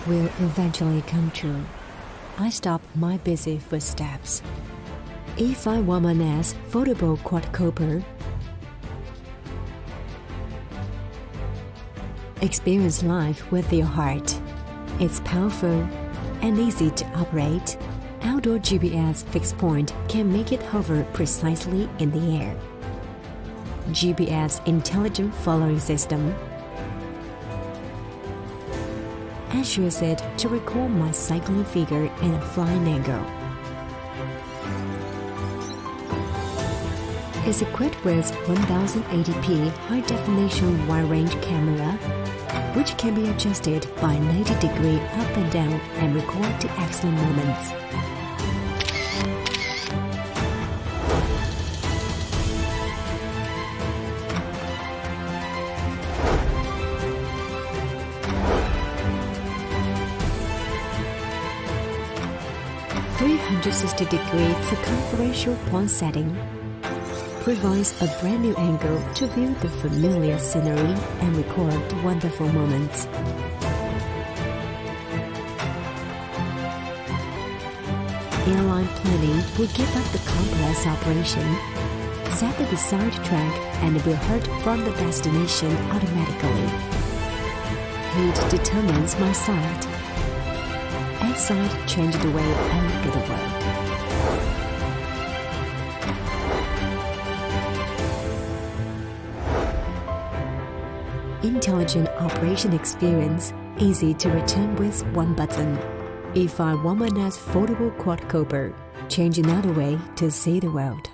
will eventually come true. I stop my busy footsteps. E511S foldable quadcopter. Experience life with your heart. It's powerful and easy to operate. Outdoor GPS fixed point can make it hover precisely in the air. GPS intelligent following system ensures it to record my cycling figure in a flying angle. It's equipped with 1080p high-definition wide-range camera, which can be adjusted by 90-degree up and down and record the excellent moments. (360-degree circumferential point setting) provides a brand new angle to view the familiar scenery and record the wonderful moments. Airline planning will give up the complex operation, set the desired track, and will herd from the destination automatically. Heat determines my sight, and sight changes the way I look at the world. Intelligent operation experience, easy to return with one button. E511S foldable quadcopter, change another way to see the world.